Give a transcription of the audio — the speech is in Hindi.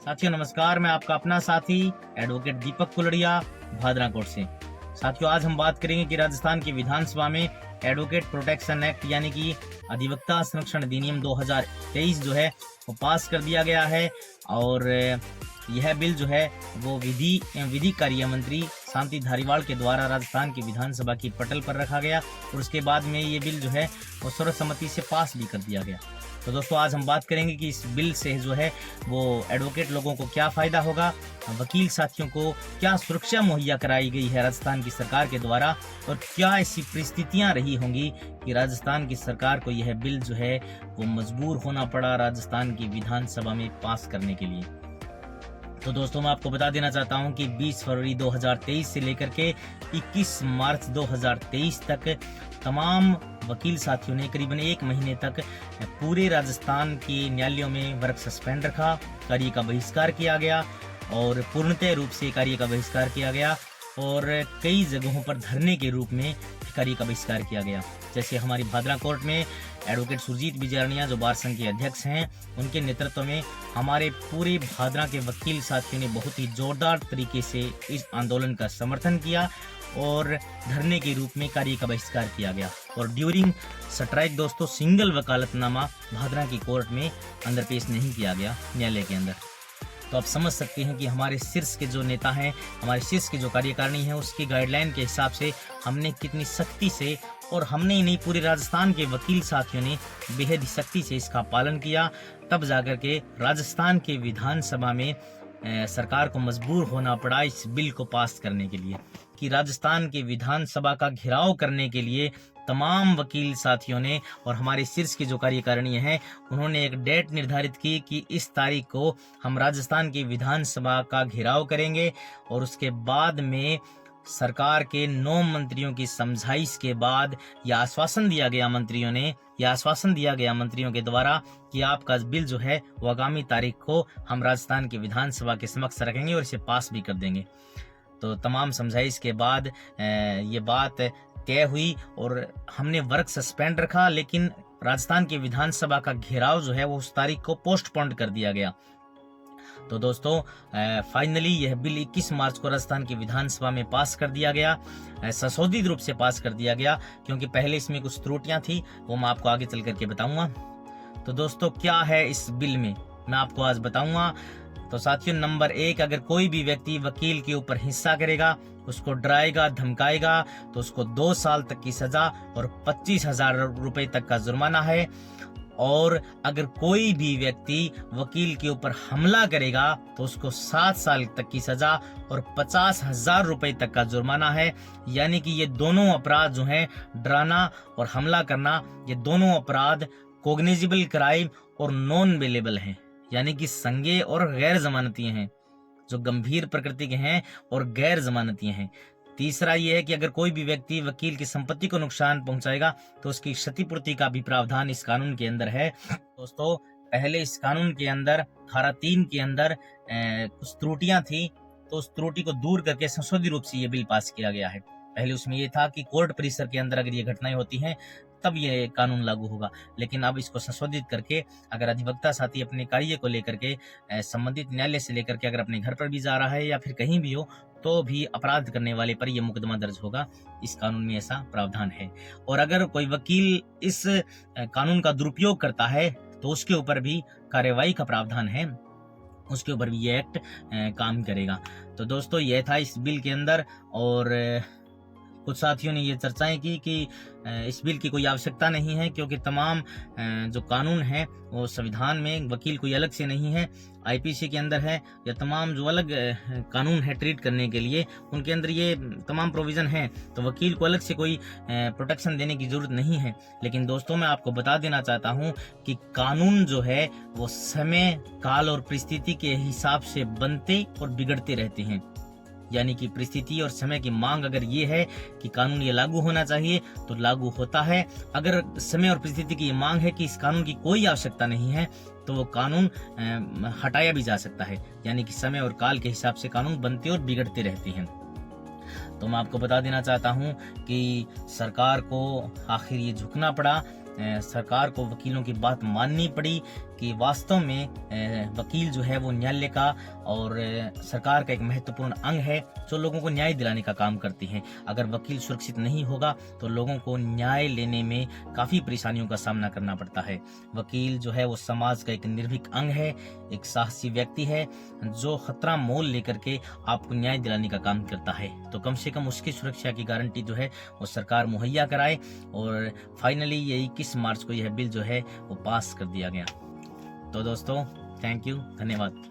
साथियों नमस्कार, मैं आपका अपना साथी एडवोकेट दीपक कुलड़िया भादरा कोर्ट से। साथियों आज हम बात करेंगे कि राजस्थान की विधानसभा में एडवोकेट प्रोटेक्शन एक्ट यानी कि अधिवक्ता संरक्षण अधिनियम 2023 जो है वो पास कर दिया गया है। और यह बिल जो है वो विधि कार्य मंत्री शांति धारीवाल के द्वारा राजस्थान की विधानसभा की पटल पर रखा गया और उसके बाद में ये बिल जो है वो सर्वसम्मति से पास भी कर दिया गया। तो दोस्तों आज हम बात करेंगे कि इस बिल से जो है वो एडवोकेट लोगों को क्या फायदा होगा, वकील साथियों को क्या सुरक्षा मुहैया कराई गई है राजस्थान की सरकार के द्वारा, और क्या ऐसी परिस्थितियां रही होंगी कि राजस्थान की सरकार को यह बिल जो है वो मजबूर होना पड़ा राजस्थान की विधानसभा में पास करने के लिए। तो दोस्तों मैं आपको बता देना चाहता हूं कि 20 फरवरी 2023 से लेकर के 21 मार्च 2023 तक तमाम वकील साथियों ने करीबन 1 महीने तक पूरे राजस्थान के न्यायालयों में वर्क सस्पेंड रखा, कार्य का बहिष्कार किया गया और पूर्णतः रूप से कार्य का बहिष्कार किया गया और कई जगहों पर धरने के रूप में कार्य का बहिष्कार किया गया। जैसे हमारी भादरा कोर्ट में एडवोकेट सुरजीत बिजारनिया जो बार संघ के अध्यक्ष हैं, उनके नेतृत्व में हमारे पूरे भादरा के वकील साथियों ने बहुत ही जोरदार तरीके से इस आंदोलन का समर्थन किया और धरने के रूप में कार्य का बहिष्कार किया गया। और ड्यूरिंग स्ट्राइक दोस्तों सिंगल वकालतनामा भादरा की कोर्ट में अंदर पेश नहीं किया गया न्यायालय के अंदर। तो आप समझ सकते हैं कि हमारे शीर्ष के जो नेता हैं, हमारे शीर्ष के जो कार्यकारिणी है, उसकी गाइडलाइन के हिसाब से हमने कितनी सख्ती से, और हमने ही नहीं पूरे राजस्थान के वकील साथियों ने बेहद ही सख्ती से इसका पालन किया, तब जाकर के राजस्थान के विधानसभा में सरकार को मजबूर होना पड़ा इस बिल को पास करने के लिए। कि राजस्थान के विधानसभा का घेराव करने के लिए तमाम वकील साथियों ने और हमारे शीर्ष की जो कार्यकारिणी है, उन्होंने एक डेट निर्धारित की कि इस तारीख को हम राजस्थान की विधानसभा का घेराव करेंगे और उसके बाद में सरकार के 9 मंत्रियों की समझाइश के बाद यह आश्वासन दिया गया मंत्रियों के द्वारा कि आपका बिल जो है वो आगामी तारीख को हम राजस्थान की विधानसभा के समक्ष रखेंगे और इसे पास भी कर देंगे। तो तमाम समझाइश के बाद ये बात तय हुई और हमने वर्क सस्पेंड रखा, लेकिन राजस्थान की विधानसभा का घेराव जो है वो उस तारीख को पोस्टपोन कर दिया गया। तो दोस्तों फाइनली यह बिल 21 मार्च को राजस्थान की विधानसभा में पास कर दिया गया, संशोधित रूप से पास कर दिया गया, क्योंकि पहले इसमें कुछ त्रुटियां थी, वो मैं आपको आगे चल करके बताऊंगा। तो दोस्तों क्या है इस बिल में मैं आपको आज बताऊंगा। तो साथियों नंबर 1, अगर कोई भी व्यक्ति वकील के ऊपर हिंसा करेगा, उसको डराएगा, धमकाएगा, तो उसको 2 साल तक की सजा और 25,000 रुपए तक का जुर्माना है। और अगर कोई भी व्यक्ति वकील के ऊपर हमला करेगा तो उसको 7 साल तक की सजा और 50,000 रुपए तक का जुर्माना है। यानी कि ये दोनों अपराध जो हैं, डराना और हमला करना, ये दोनों अपराध कोग्निजिबल क्राइम और नॉन बेलेबल हैं, यानी कि संज्ञेय और गैर जमानतीय हैं, जो गंभीर प्रकृति के हैं और गैर जमानतीय हैं। तीसरा ये है कि अगर कोई भी व्यक्ति वकील की संपत्ति को नुकसान पहुंचाएगा तो उसकी क्षतिपूर्ति का भी प्रावधान इस कानून के अंदर है। दोस्तों पहले इस कानून के अंदर धारा 3 के अंदर कुछ त्रुटियां थी, तो उस त्रुटि को दूर करके संशोधित रूप से ये बिल पास किया गया है। पहले उसमें ये था कि कोर्ट परिसर के अंदर अगर ये घटनाएं होती हैं तब ये कानून लागू होगा, लेकिन अब इसको संशोधित करके अगर अधिवक्ता साथी अपने कार्य को लेकर के संबंधित न्यायालय से लेकर के अगर अपने घर पर भी जा रहा है या फिर कहीं भी हो, तो भी अपराध करने वाले पर यह मुकदमा दर्ज होगा। इस कानून में ऐसा प्रावधान है। और अगर कोई वकील इस कानून का दुरुपयोग करता है तो उसके ऊपर भी कार्रवाई का प्रावधान है, उसके ऊपर भी ये एक्ट काम करेगा। तो दोस्तों यह था इस बिल के अंदर। और कुछ साथियों ने ये चर्चाएं की कि इस बिल की कोई आवश्यकता नहीं है, क्योंकि तमाम जो कानून है वो संविधान में वकील कोई अलग से नहीं है, आईपीसी के अंदर है, या तमाम जो अलग कानून है ट्रीट करने के लिए उनके अंदर ये तमाम प्रोविजन है, तो वकील को अलग से कोई प्रोटेक्शन देने की जरूरत नहीं है। लेकिन दोस्तों मैं आपको बता देना चाहता हूँ कि कानून जो है वो समय, काल और परिस्थिति के हिसाब से बनते और बिगड़ते रहते हैं। यानी कि परिस्थिति और समय की मांग अगर ये है कि कानून ये लागू होना चाहिए तो लागू होता है। अगर समय और परिस्थिति की ये मांग है कि इस कानून की कोई आवश्यकता नहीं है तो वो कानून हटाया भी जा सकता है। यानी कि समय और काल के हिसाब से कानून बनते और बिगड़ते रहते हैं। तो मैं आपको बता देना चाहता हूँ कि सरकार को आखिर ये झुकना पड़ा, सरकार को वकीलों की बात माननी पड़ी कि वास्तव में वकील जो है वो न्यायालय का और सरकार का एक महत्वपूर्ण अंग है जो लोगों को न्याय दिलाने का काम करती है। अगर वकील सुरक्षित नहीं होगा तो लोगों को न्याय लेने में काफ़ी परेशानियों का सामना करना पड़ता है। वकील जो है वो समाज का एक निर्भीक अंग है, एक साहसी व्यक्ति है जो खतरा मोल लेकर के आपको न्याय दिलाने का काम करता है। तो कम से कम उसकी सुरक्षा की गारंटी जो है वो सरकार मुहैया कराए। और फाइनली ये 21 मार्च को यह बिल जो है वो पास कर दिया गया। तो दोस्तों, थैंक यू, धन्यवाद।